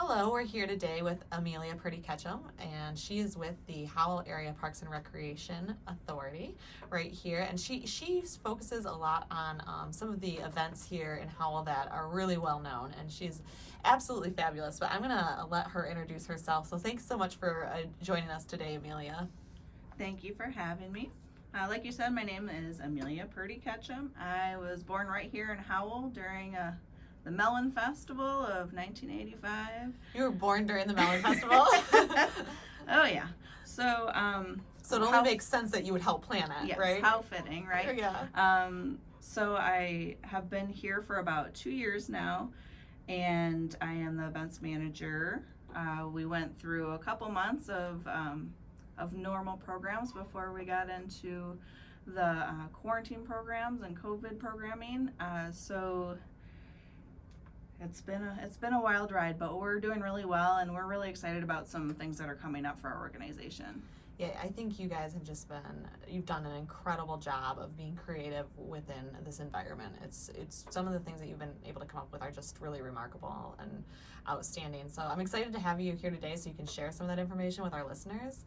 Hello, we're here today with Amelia Purdy-Ketchum, and she is with the Howell Area Parks and Recreation Authority right here. And she focuses a lot on some of the events here in Howell that are really well known, and she's absolutely fabulous. But I'm going to let her introduce herself. So thanks so much for joining us today, Amelia. Thank you for having me. Like you said, my name is Amelia Purdy-Ketchum. I was born right here in Howell during the Melon Festival of 1985. You were born during the Melon Festival? Oh yeah. So it only makes sense that you would help plan it, yes, right? How fitting, right? Yeah. So I have been here for about 2 years now, and I am the events manager. We went through a couple months of normal programs before we got into the quarantine programs and COVID programming. So it's been a wild ride, but we're doing really well, and we're really excited about some things that are coming up for our organization. Yeah, I think you guys have you've done an incredible job of being creative within this environment. It's some of the things that you've been able to come up with are just really remarkable and outstanding. So I'm excited to have you here today so you can share some of that information with our listeners,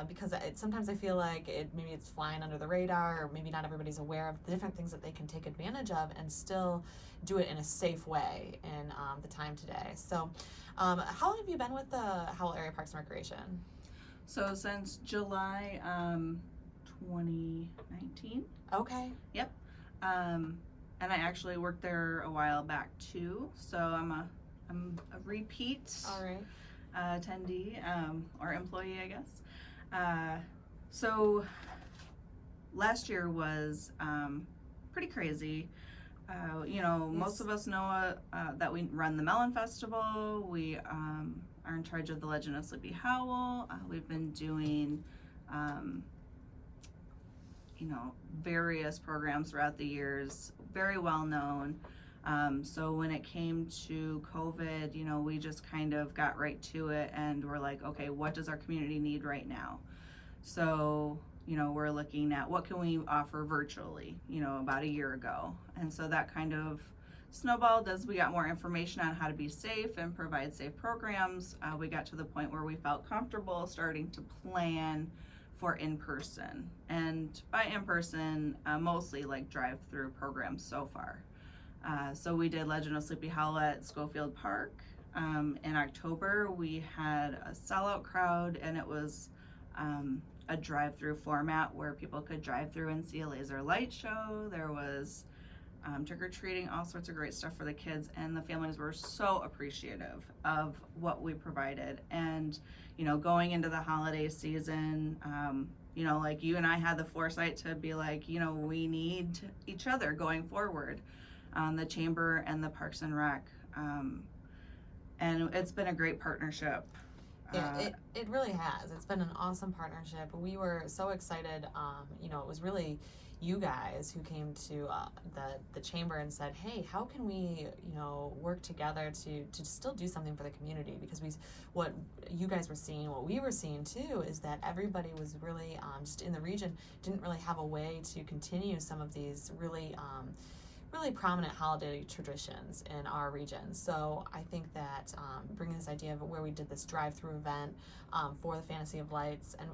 because sometimes I feel like maybe it's flying under the radar, or maybe not everybody's aware of the different things that they can take advantage of and still do it in a safe way in the time today. So how long have you been with the Howell Area Parks and Recreation? So since July 2019. Okay. Yep. And I actually worked there a while back too. So I'm a repeat All right. Attendee or employee, I guess. So last year was pretty crazy. Most of us know that we run the Melon Festival. We are in charge of the Legend of Sleepy Howell. We've been doing, various programs throughout the years, very well known. So when it came to COVID, we just kind of got right to it, and we're like, okay, what does our community need right now? So, we're looking at what can we offer virtually, about a year ago. And so that kind of snowballed as we got more information on how to be safe and provide safe programs. We got to the point where we felt comfortable starting to plan for in-person. And by in-person, mostly like drive-through programs so far. So we did Legend of Sleepy Howell at Schofield Park. In October, we had a sellout crowd, and it was a drive-through format where people could drive through and see a laser light show. There was trick-or-treating, all sorts of great stuff for the kids, and the families were so appreciative of what we provided. And going into the holiday season, like you and I had the foresight to be like, we need each other going forward, the Chamber and the Parks and Rec, and it's been a great partnership. Yeah, it really has. It's been an awesome partnership. We were so excited. It was really you guys who came to the chamber and said, hey, how can we work together to still do something for the community? Because what you guys were seeing, what we were seeing too, is that everybody was really just in the region didn't really have a way to continue some of these really prominent holiday traditions in our region. So I think that bringing this idea of where we did this drive-through event for the Fantasy of Lights, and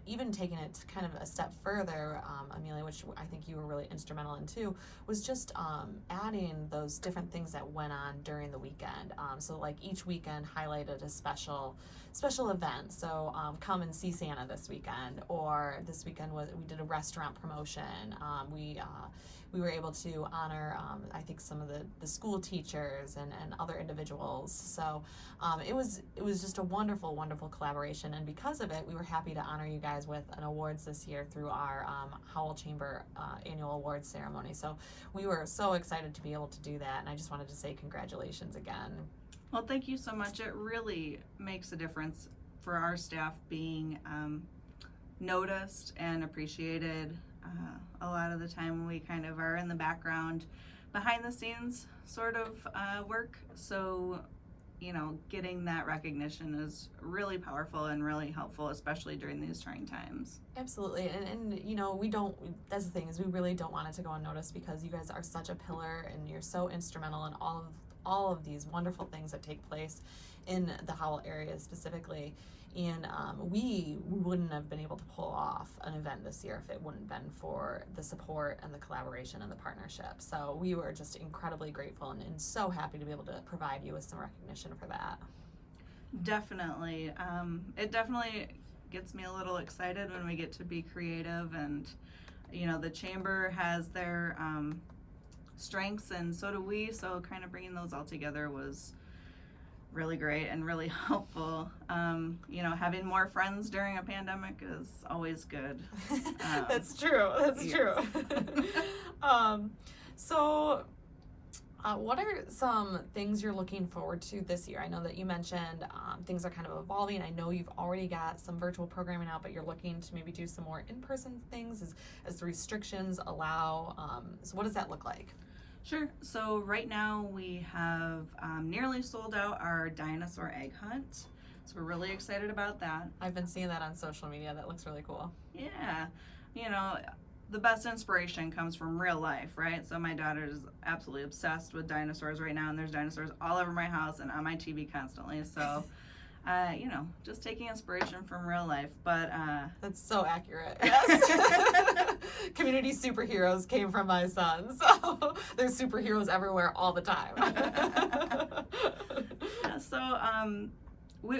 even taking it kind of a step further, Amelia, which I think you were really instrumental in too, was just adding those different things that went on during the weekend. So like each weekend highlighted a special event. So come and see Santa this weekend, or this weekend we did a restaurant promotion. We were able to honor, I think, some of the school teachers and other individuals. So it was just a wonderful, wonderful collaboration. And because of it, we were happy to honor you guys with an awards this year through our Howell Chamber annual awards ceremony. So we were so excited to be able to do that. And I just wanted to say congratulations again. Well, thank you so much. It really makes a difference for our staff being noticed and appreciated. A lot of the time we kind of are in the background, behind the scenes sort of work. So, getting that recognition is really powerful and really helpful, especially during these trying times. Absolutely. And that's the thing, is we really don't want it to go unnoticed, because you guys are such a pillar and you're so instrumental in all all of these wonderful things that take place in the Howell area specifically. And we wouldn't have been able to pull off an event this year if it wouldn't have been for the support and the collaboration and the partnership. So we were just incredibly grateful and so happy to be able to provide you with some recognition for that. Definitely. It definitely gets me a little excited when we get to be creative, and the chamber has their strengths and so do we, so kind of bringing those all together was really great and really helpful. Having more friends during a pandemic is always good. That's true. That's true. So what are some things you're looking forward to this year? I know that you mentioned things are kind of evolving. I know you've already got some virtual programming out, but you're looking to maybe do some more in-person things as the restrictions allow. So what does that look like? Sure. So right now we have nearly sold out our Dinosaur Egg Hunt. So we're really excited about that. I've been seeing that on social media. That looks really cool. Yeah. The best inspiration comes from real life, right? So my daughter is absolutely obsessed with dinosaurs right now, and there's dinosaurs all over my house and on my TV constantly. So, just taking inspiration from real life. But that's so accurate. Yes. Community superheroes came from my son, so there's superheroes everywhere all the time. Yeah, so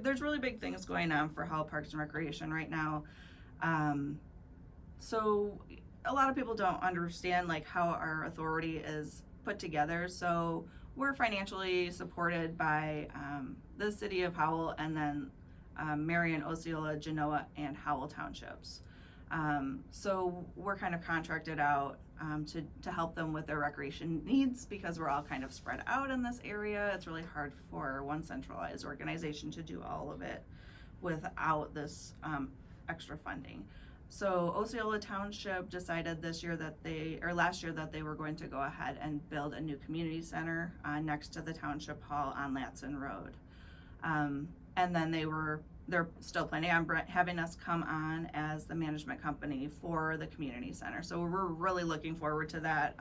there's really big things going on for Howell Parks and Recreation right now. So a lot of people don't understand how our authority is put together. So we're financially supported by the city of Howell and then Marion, Osceola, Genoa, and Howell townships. So we're kind of contracted out to help them with their recreation needs because we're all kind of spread out in this area. It's really hard for one centralized organization to do all of it without this extra funding. So Osceola Township decided last year that they were going to go ahead and build a new community center next to the township hall on Latson Road. And then they're still planning on having us come on as the management company for the community center. So we're really looking forward to that.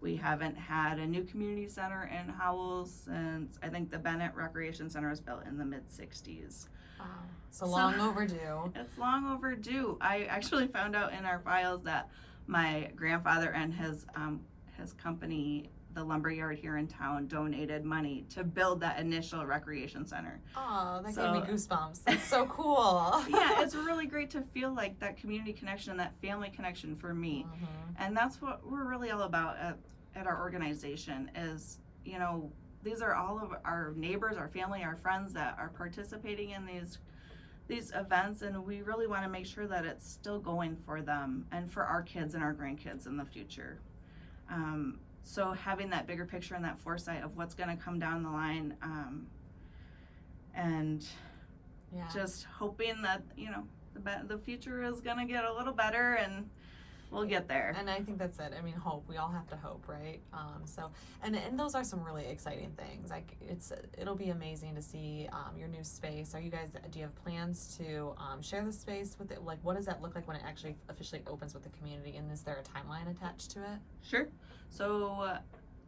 We haven't had a new community center in Howell since I think the Bennett Recreation Center was built in the mid-60s. Wow. So long overdue. It's long overdue. I actually found out in our files that my grandfather and his company, the lumberyard here in town, donated money to build that initial recreation center. Oh, that gave me goosebumps. That's so cool. Yeah, it's really great to feel like that community connection, that family connection for me. Mm-hmm. And that's what we're really all about at our organization is, these are all of our neighbors, our family, our friends that are participating in these events, and we really want to make sure that it's still going for them and for our kids and our grandkids in the future. So having that bigger picture and that foresight of what's going to come down the line, and just hoping that the future is going to get a little better and we'll get there. And I think that's it. I mean, hope. We all have to hope, right? And those are some really exciting things. Like it'll be amazing to see your new space. Do you have plans to share the space with it? Like, what does that look like when it actually officially opens with the community? And is there a timeline attached to it? Sure. So,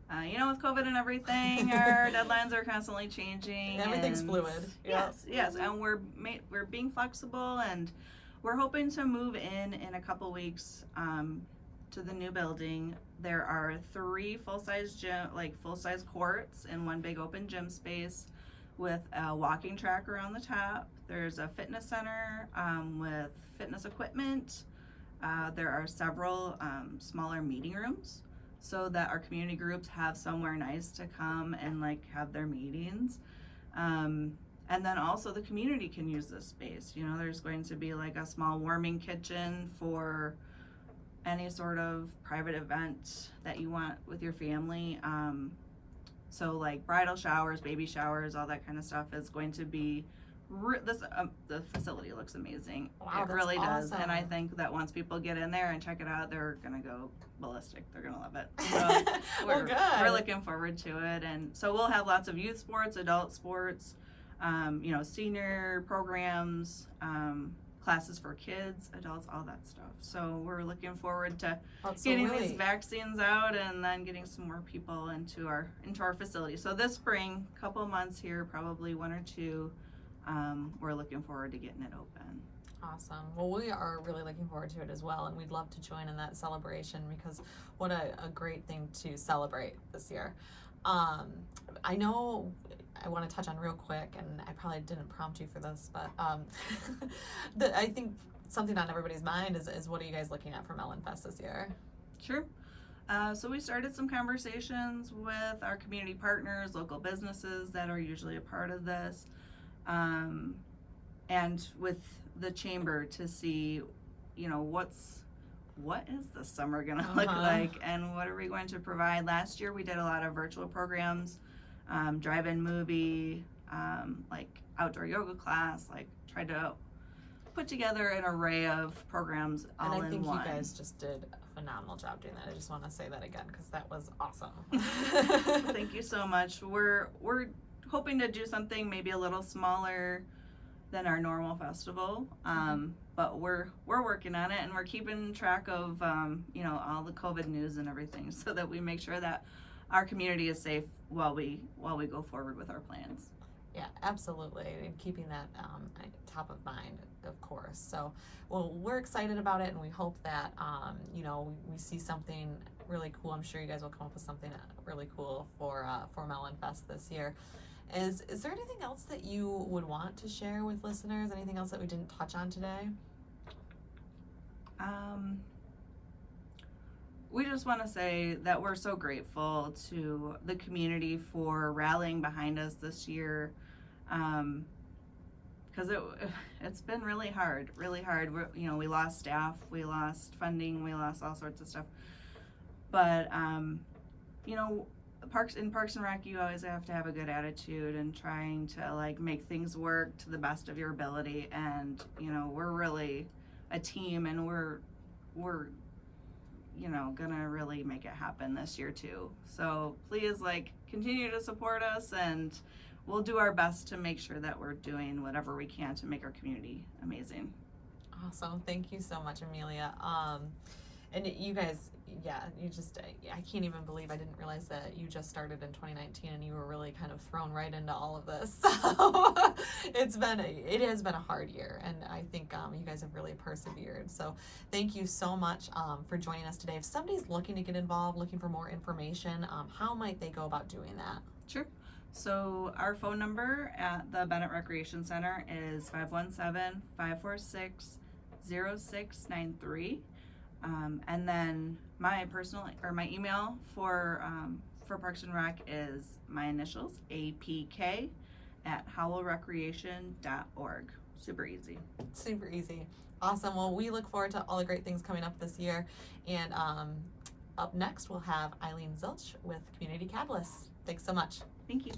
with COVID and everything, our deadlines are constantly changing. Everything's fluid. Yes. And we're being flexible, and we're hoping to move in a couple weeks to the new building. There are 3 full-size courts and 1 big open gym space with a walking track around the top. There's a fitness center with fitness equipment. There are several smaller meeting rooms so that our community groups have somewhere nice to come and have their meetings. And then also the community can use this space. There's going to be a small warming kitchen for any sort of private event that you want with your family. So bridal showers, baby showers, all that kind of stuff is going to be, the facility looks amazing. Wow, it really does. Awesome. And I think that once people get in there and check it out, they're going to go ballistic. They're going to love it. So we're looking forward to it. And so we'll have lots of youth sports, adult sports, senior programs, classes for kids, adults, all that stuff. So we're looking forward to So getting really, these vaccines out and then getting some more people into our facility. So this spring, couple months here, probably 1 or 2, we're looking forward to getting it open. Awesome. Well, we are really looking forward to it as well, and we'd love to join in that celebration because what a great thing to celebrate this year. I know I want to touch on real quick, and I probably didn't prompt you for this, but I think something on everybody's mind is what are you guys looking at for Melon Fest this year? Sure. So we started some conversations with our community partners, local businesses that are usually a part of this, and with the chamber to see, you know, what is the summer going to look like and what are we going to provide. Last year we did a lot of virtual programs, drive-in movie, like outdoor yoga class, like tried to put together an array of programs all in one. And I think you guys just did a phenomenal job doing that. I just want to say that again because that was awesome. Thank you so much. We're hoping to do something maybe a little smaller than our normal festival, but we're working on it, and we're keeping track of you know, all the COVID news and everything so that we make sure that our community is safe while we go forward with our plans. Yeah, absolutely, and keeping that top of mind, of course. So, well, we're excited about it, and we hope that you know, we see something really cool. I'm sure you guys will come up with something really cool for Melon Fest this year. Is there anything else that you would want to share with listeners? Anything else that we didn't touch on today? We just want to say that we're so grateful to the community for rallying behind us this year, because it's been really hard. You know, we lost staff, we lost funding, we lost all sorts of stuff. But you know, Parks and Rec, you always have to have a good attitude and trying to like make things work to the best of your ability. And you know, we're really a team, and we're you know, gonna really make it happen this year too. So please, like, continue to support us, and we'll do our best to make sure that we're doing whatever we can to make our community amazing. Awesome. Thank you so much, Amelia. And you guys, yeah, you just, I can't even believe I didn't realize that you just started in 2019 and you were really kind of thrown right into all of this. So it has been a hard year, and I think you guys have really persevered. So thank you so much for joining us today. If somebody's looking to get involved, looking for more information, how might they go about doing that? Sure. So our phone number at the Bennett Recreation Center is 517-546-0693. And then my email for Parks and Rec is my initials, APK, at howellrecreation.org. Super easy. Super easy. Awesome. Well, we look forward to all the great things coming up this year. And up next, we'll have Eileen Zilch with Community Catalyst. Thanks so much. Thank you.